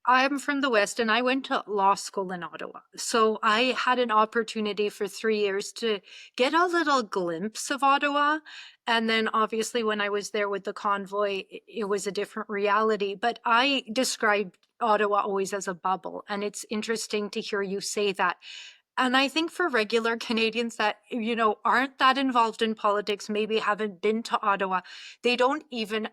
I'm from the West and I went to law school in Ottawa. So I had an opportunity for 3 years to get a little glimpse of Ottawa. And then obviously when I was there with the convoy, it was a different reality. But I described Ottawa always as a bubble. And it's interesting to hear you say that. And I think for regular Canadians that, aren't that involved in politics, maybe haven't been to Ottawa, they don't even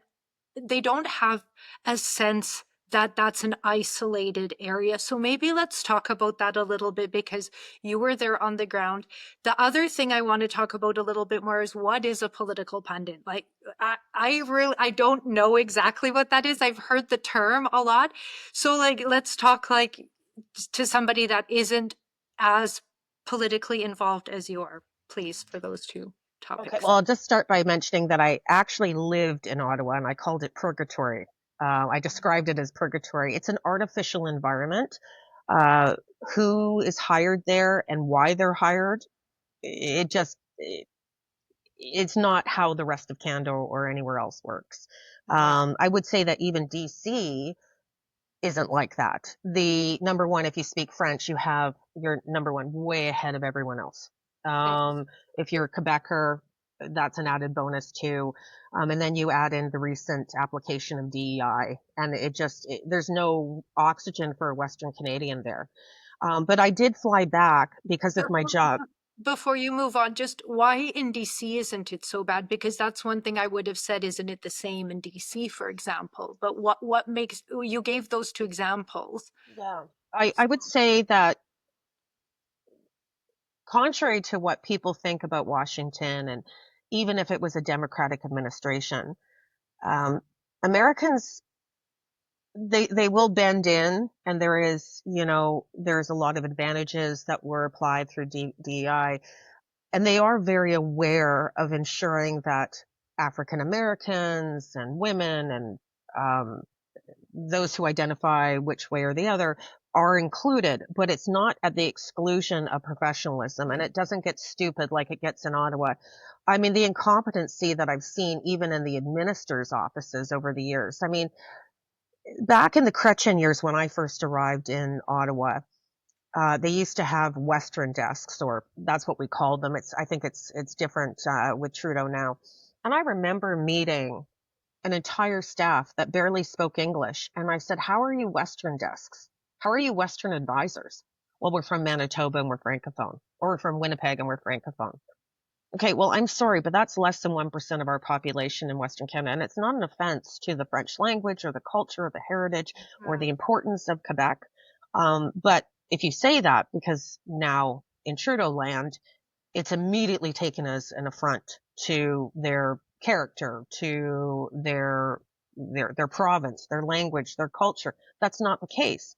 they don't have a sense that that's an isolated area. So maybe let's talk about that a little bit because you were there on the ground. The other thing I want to talk about a little bit more is what is a political pundit? Like I don't know exactly what that is. I've heard the term a lot. So like let's talk like to somebody that isn't as politically involved as you are, please, for those two Okay, topics. well, I'll just start by mentioning that I actually lived in Ottawa and I called it purgatory. I described it as purgatory. It's an artificial environment. Uh, who is hired there and why they're hired, it just, it's not how the rest of Canada or anywhere else works. I would say that even DC isn't like that. The number one, if you speak French, you have your number one way ahead of everyone else. If you're a Quebecer, that's an added bonus too. And then you add in the recent application of DEI, and there's no oxygen for a Western Canadian there. But I did fly back because of my job. Before you move on, just why in DC isn't it so bad? Because that's one thing I would have said, isn't it the same in DC, for example? But what makes you gave those two examples? Yeah. I would say that contrary to what people think about Washington, and even if it was a Democratic administration, um, Americans, they will bend in, and there's a lot of advantages that were applied through DEI, and they are very aware of ensuring that African Americans and women and um, those who identify which way or the other are included, but it's not at the exclusion of professionalism, and it doesn't get stupid like it gets in Ottawa. I mean, the incompetency that I've seen even in the administrators' offices over the years. I mean, back in the Chrétien years when I first arrived in Ottawa, they used to have Western desks, or that's what we called them. I think it's different with Trudeau now. And I remember meeting an entire staff that barely spoke English. And I said, how are you Western desks? How are you Western advisors? Well, we're from Manitoba and we're Francophone. Or we're from Winnipeg and we're Francophone. Okay, well, I'm sorry, but that's less than 1% of our population in Western Canada. And it's not an offense to the French language or the culture or the heritage or the importance of Quebec. But if you say that, because now in Trudeau land, it's immediately taken as an affront to their character, to their province, their language, their culture. That's not the case.